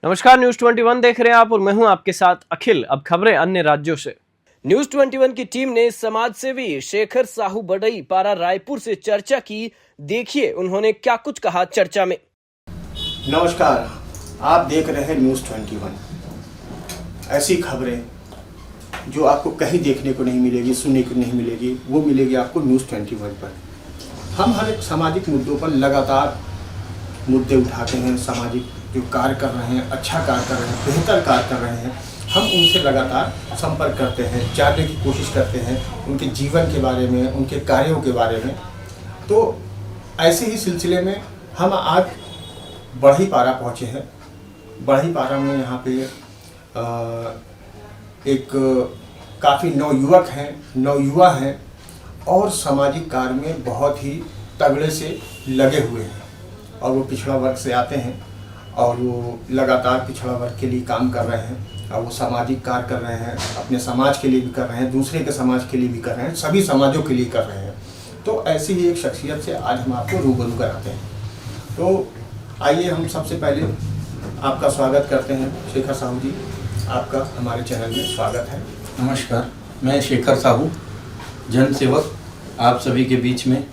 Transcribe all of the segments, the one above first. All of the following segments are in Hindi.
नमस्कार, न्यूज 21 देख रहे हैं आप और मैं हूं आपके साथ अखिल। अब खबरें अन्य राज्यों से। न्यूज 21 की टीम ने समाज सेवी शेखर साहू बड़ई पारा रायपुर से चर्चा की। देखिए उन्होंने क्या कुछ कहा चर्चा में। नमस्कार, आप देख रहे हैं न्यूज 21। ऐसी खबरें जो आपको कहीं देखने को नहीं मिलेगी, सुनने को नहीं मिलेगी, वो मिलेगी आपको न्यूज 21 पर। हम हर एक सामाजिक मुद्दों पर लगातार मुद्दे उठाते हैं। सामाजिक जो कार्य कर रहे हैं, अच्छा कार्य कर रहे हैं, बेहतर कार्य कर रहे हैं, हम उनसे लगातार संपर्क करते हैं, जानने की कोशिश करते हैं उनके जीवन के बारे में, उनके कार्यों के बारे में। तो ऐसे ही सिलसिले में हम आज बढ़ई पारा पहुँचे हैं। बढ़ई पारा में यहाँ पे एक काफ़ी नवयुवक हैं, नवयुवा हैं और सामाजिक कार्य में बहुत ही तगड़े से लगे हुए हैं। और वो पिछड़ा वर्ग से आते हैं और वो लगातार पिछड़ा वर्ग के लिए काम कर रहे हैं और वो सामाजिक कार्य कर रहे हैं, अपने समाज के लिए भी कर रहे हैं, दूसरे के समाज के लिए भी कर रहे हैं, सभी समाजों के लिए कर रहे हैं। तो ऐसी ही एक शख्सियत से आज हम आपको रूबरू कराते हैं। तो आइए हम सबसे पहले आपका स्वागत करते हैं। शेखर साहू जी, आपका हमारे चैनल में स्वागत है। नमस्कार, मैं शेखर साहू, जन सेवक, आप सभी के बीच में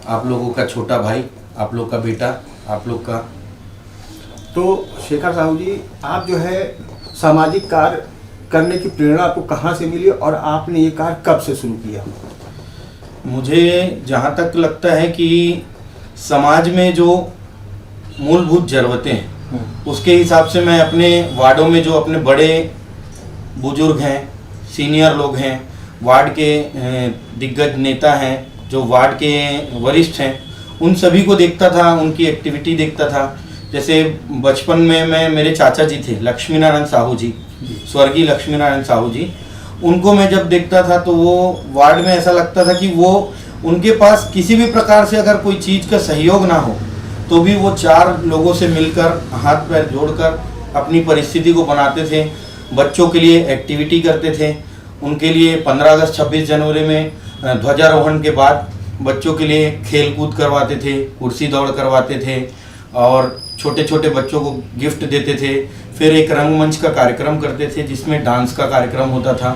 आप लोगों का छोटा भाई, आप लोग का बेटा, आप लोग का। तो शेखर साहू जी, आप जो है सामाजिक कार्य करने की प्रेरणा आपको कहाँ से मिली और आपने ये कार्य कब से शुरू किया? मुझे जहाँ तक लगता है कि समाज में जो मूलभूत ज़रूरतें हैं उसके हिसाब से मैं अपने वार्डों में जो अपने बड़े बुजुर्ग हैं, सीनियर लोग हैं, वार्ड के दिग्गज नेता हैं, जो वार्ड के वरिष्ठ हैं, उन सभी को देखता था, उनकी एक्टिविटी देखता था। जैसे बचपन में मैं, मेरे चाचा जी थे लक्ष्मी नारायण साहू जी, स्वर्गीय लक्ष्मी नारायण साहू जी, उनको मैं जब देखता था तो वो वार्ड में ऐसा लगता था कि वो उनके पास किसी भी प्रकार से अगर कोई चीज़ का सहयोग ना हो तो भी वो 4 लोगों से मिलकर हाथ पैर जोड़कर अपनी परिस्थिति को बनाते थे। बच्चों के लिए एक्टिविटी करते थे, उनके लिए 15 अगस्त 26 जनवरी में ध्वजारोहण के बाद बच्चों के लिए खेल कूद करवाते थे, कुर्सी दौड़ करवाते थे और छोटे छोटे बच्चों को गिफ्ट देते थे। फिर एक रंगमंच का कार्यक्रम करते थे जिसमें डांस का कार्यक्रम होता था।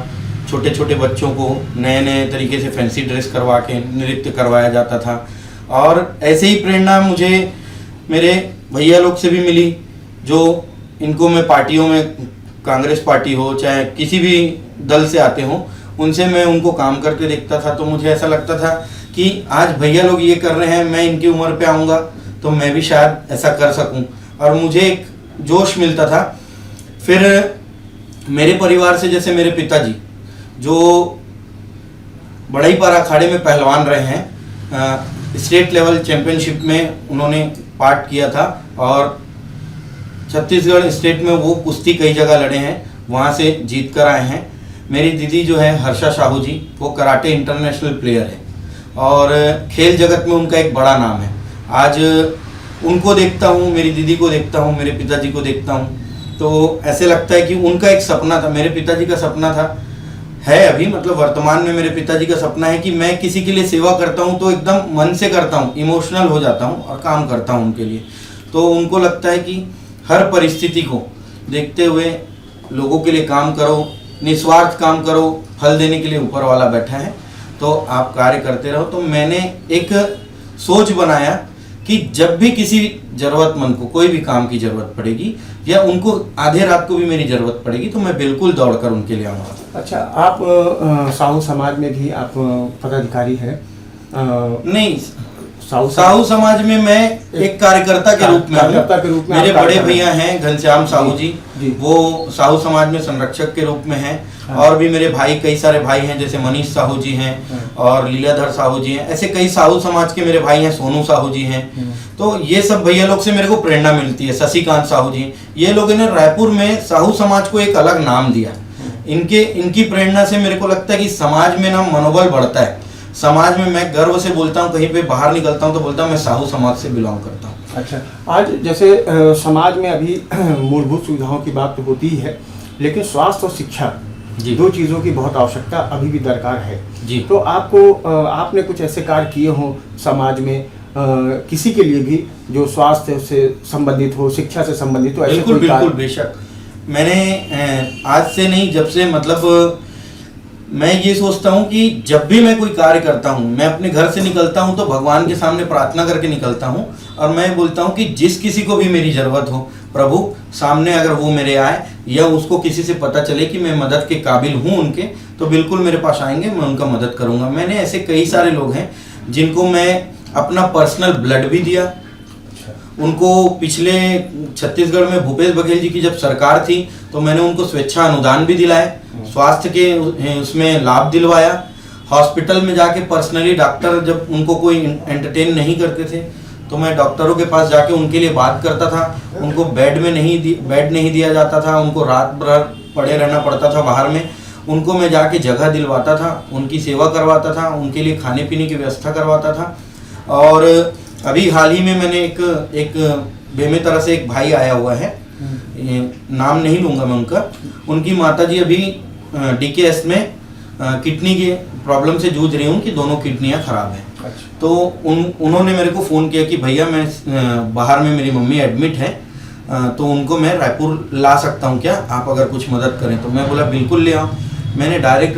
छोटे छोटे बच्चों को नए नए तरीके से फैंसी ड्रेस करवा के नृत्य करवाया जाता था। और ऐसे ही प्रेरणा मुझे मेरे भैया लोग से भी मिली, जो इनको मैं पार्टियों में, कांग्रेस पार्टी हो चाहे किसी भी दल से आते हों, उनसे मैं उनको काम करते देखता था। तो मुझे ऐसा लगता था कि आज भैया लोग ये कर रहे हैं, मैं इनकी उम्र पे आऊँगा तो मैं भी शायद ऐसा कर सकूं, और मुझे एक जोश मिलता था। फिर मेरे परिवार से, जैसे मेरे पिताजी जो बढ़ई पारा अखाड़े में पहलवान रहे हैं, स्टेट लेवल चैंपियनशिप में उन्होंने पार्ट किया था और छत्तीसगढ़ स्टेट में वो कुश्ती कई जगह लड़े हैं, वहाँ से जीत कर आए हैं। मेरी दीदी जो है हर्षा साहू जी, वो कराटे इंटरनेशनल प्लेयर है और खेल जगत में उनका एक बड़ा नाम है। आज उनको देखता हूँ, मेरी दीदी को देखता हूँ, मेरे पिताजी को देखता हूँ, तो ऐसे लगता है कि उनका एक सपना था, मेरे पिताजी का सपना था, है अभी, मतलब वर्तमान में मेरे पिताजी का सपना है कि मैं किसी के लिए सेवा करता हूँ तो एकदम मन से करता हूँ, इमोशनल हो जाता हूँ और काम करता हूँ उनके लिए। तो उनको लगता है कि हर परिस्थिति को देखते हुए लोगों के लिए काम करो, निस्वार्थ काम करो, फल देने के लिए ऊपर वाला बैठा है, तो आप कार्य करते रहो। तो मैंने एक सोच बनाया कि जब भी किसी ज़रूरतमंद को कोई भी काम की ज़रूरत पड़ेगी या उनको आधे रात को भी मेरी ज़रूरत पड़ेगी तो मैं बिल्कुल दौड़कर उनके लिए आऊँगा। अच्छा, आप साहू समाज में भी आप पदाधिकारी हैं? नहीं, साहू समाज में मैं एक कार्यकर्ता के रूप में मेरे बड़े भैया हैं घनश्याम साहू जी, वो साहू समाज में संरक्षक के रूप में हैं। और भी मेरे भाई, कई सारे भाई हैं, जैसे मनीष साहू जी हैं और लीलाधर साहू जी हैं, ऐसे कई साहू समाज के मेरे भाई हैं, सोनू साहू जी हैं। तो ये सब भैया लोग से मेरे को प्रेरणा मिलती है। शशिकांत साहू जी, ये लोगों ने रायपुर में साहू समाज को एक अलग नाम दिया। इनकी प्रेरणा से मेरे को लगता है कि समाज में ना मनोबल बढ़ता है। समाज में मैं गर्व से बोलता हूँ, कहीं पे बाहर निकलता हूँ तो बोलता हूँ मैं साहू समाज से बिलोंग करता हूँ। अच्छा, आज जैसे समाज में अभी मूलभूत सुविधाओं की बात तो होती ही है, लेकिन स्वास्थ्य और शिक्षा, दो चीज़ों की बहुत आवश्यकता अभी भी दरकार है जी। तो आपने कुछ ऐसे कार्य किए हों समाज में किसी के लिए भी जो स्वास्थ्य से संबंधित हो, शिक्षा से संबंधित हो, ऐसे बिल्कुल कोई बिल्कुल बेशक। मैंने आज से नहीं, जब से मतलब मैं ये सोचता हूँ कि जब भी मैं कोई कार्य करता हूँ, मैं अपने घर से निकलता हूँ तो भगवान के सामने प्रार्थना करके निकलता हूँ और मैं बोलता हूँ कि जिस किसी को भी मेरी ज़रूरत हो, प्रभु सामने अगर वो मेरे आए या उसको किसी से पता चले कि मैं मदद के काबिल हूँ उनके, तो बिल्कुल मेरे पास आएंगे, मैं उनका मदद करूँगा। मैंने ऐसे कई सारे लोग हैं जिनको मैं अपना पर्सनल ब्लड भी दिया। उनको पिछले छत्तीसगढ़ में भूपेश बघेल जी की जब सरकार थी तो मैंने उनको स्वेच्छा अनुदान भी दिलाए, स्वास्थ्य के उसमें लाभ दिलवाया। हॉस्पिटल में जाके पर्सनली डॉक्टर जब उनको कोई एंटरटेन नहीं करते थे तो मैं डॉक्टरों के पास जाके उनके लिए बात करता था। उनको बेड नहीं दिया जाता था, उनको रात भर पड़े रहना पड़ता था बाहर में, उनको मैं जाके जगह दिलवाता था, उनकी सेवा करवाता था, उनके लिए खाने पीने की व्यवस्था करवाता था। और अभी हाल ही में मैंने एक बेमेतरा से एक भाई आया हुआ है, नाम नहीं लूँगा मैं उनका, उनकी माताजी अभी DKS में किडनी के प्रॉब्लम से जूझ रही हूँ, उनकी दोनों किडनियाँ खराब हैं। तो उन्होंने मेरे को फ़ोन किया कि भैया मैं बाहर में मेरी मम्मी एडमिट है, तो उनको मैं रायपुर ला सकता हूँ क्या, आप अगर कुछ मदद करें। तो मैं बोला बिल्कुल ले आओ। मैंने डायरेक्ट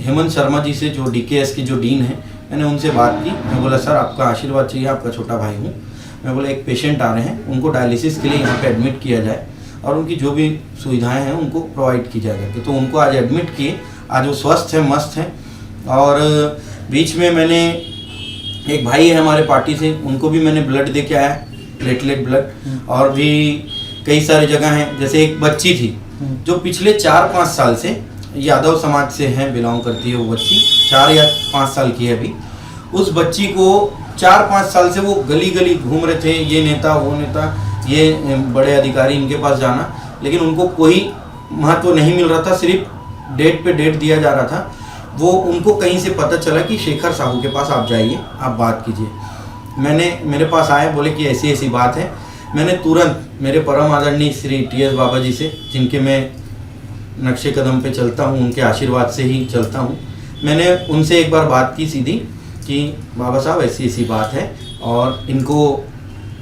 हेमंत शर्मा जी से, जो DKS के जो डीन हैं, मैंने उनसे बात की। मैं बोला सर आपका आशीर्वाद चाहिए, आपका छोटा भाई हूँ। मैं बोला एक पेशेंट आ रहे हैं, उनको डायलिसिस के लिए यहाँ पे एडमिट किया जाए और उनकी जो भी सुविधाएं हैं उनको प्रोवाइड की जाए करके। तो उनको आज एडमिट किए, आज वो स्वस्थ हैं, मस्त हैं। और बीच में मैंने एक भाई है हमारे पार्टी से, उनको भी मैंने ब्लड दे के आया, प्लेटलेट ब्लड। और भी कई सारी जगह हैं, जैसे एक बच्ची थी जो पिछले 4-5 साल से यादव समाज से हैं, बिलोंग करती है वो बच्ची, 4 या 5 साल की है अभी। उस बच्ची को 4-5 साल से वो गली गली घूम रहे थे, ये नेता वो नेता, ये बड़े अधिकारी, इनके पास जाना, लेकिन उनको कोई महत्व नहीं मिल रहा था, सिर्फ डेट पे डेट दिया जा रहा था। वो उनको कहीं से पता चला कि शेखर साहू के पास आप जाइए, आप बात कीजिए। मेरे पास आए, बोले कि ऐसी ऐसी बात है। मैंने तुरंत मेरे परम आदरणीय श्री TS बाबा जी से, जिनके मैं नक्शे कदम पे चलता हूँ, उनके आशीर्वाद से ही चलता हूँ, मैंने उनसे एक बार बात की सीधी कि बाबा साहब ऐसी ऐसी बात है और इनको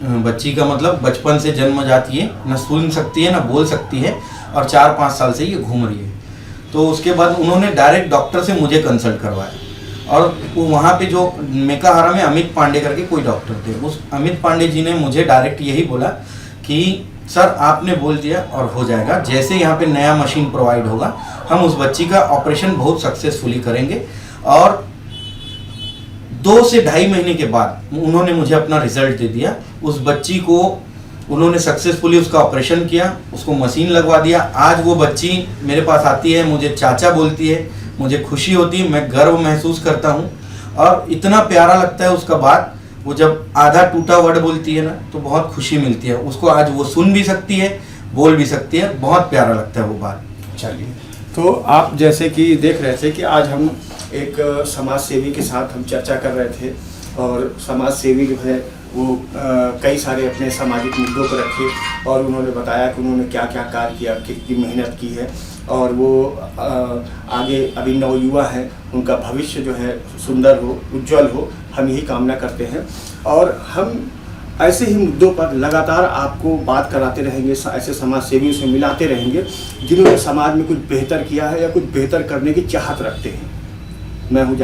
बच्ची का मतलब बचपन से जन्म जाती है, न सुन सकती है न बोल सकती है और 4-5 साल से ये घूम रही है। तो उसके बाद उन्होंने डायरेक्ट डॉक्टर से मुझे कंसल्ट करवाया और वो वहाँ पे जो मेकाहारा में अमित पांडे करके कोई डॉक्टर थे, उस अमित पांडे जी ने मुझे डायरेक्ट यही बोला कि सर आपने बोल दिया और हो जाएगा, जैसे यहाँ पे नया मशीन प्रोवाइड होगा हम उस बच्ची का ऑपरेशन बहुत सक्सेसफुली करेंगे। और 2 से 2.5 महीने के बाद उन्होंने मुझे अपना रिजल्ट दे दिया। उस बच्ची को उन्होंने सक्सेसफुली उसका ऑपरेशन किया, उसको मशीन लगवा दिया। आज वो बच्ची मेरे पास आती है, मुझे चाचा बोलती है, मुझे खुशी होती है, मैं गर्व महसूस करता हूँ और इतना प्यारा लगता है उसका बात। वो जब आधा टूटा वर्ड बोलती है ना तो बहुत खुशी मिलती है उसको। आज वो सुन भी सकती है, बोल भी सकती है, बहुत प्यारा लगता है वो बात। चलिए, तो आप जैसे कि देख रहे थे कि आज हम एक समाज सेवी के साथ हम चर्चा कर रहे थे और समाज सेवी जो है वो कई सारे अपने सामाजिक मुद्दों को रखे और उन्होंने बताया कि उन्होंने क्या क्या कार्य किया, कितनी मेहनत की है और वो आगे अभी नवयुवा हैं, उनका भविष्य जो है सुंदर हो, उज्जवल हो, हम यही कामना करते हैं। और हम ऐसे ही मुद्दों पर लगातार आपको बात कराते रहेंगे, ऐसे समाज सेवियों से मिलाते रहेंगे जिन्होंने समाज में कुछ बेहतर किया है या कुछ बेहतर करने की चाहत रखते हैं। मैं हूँ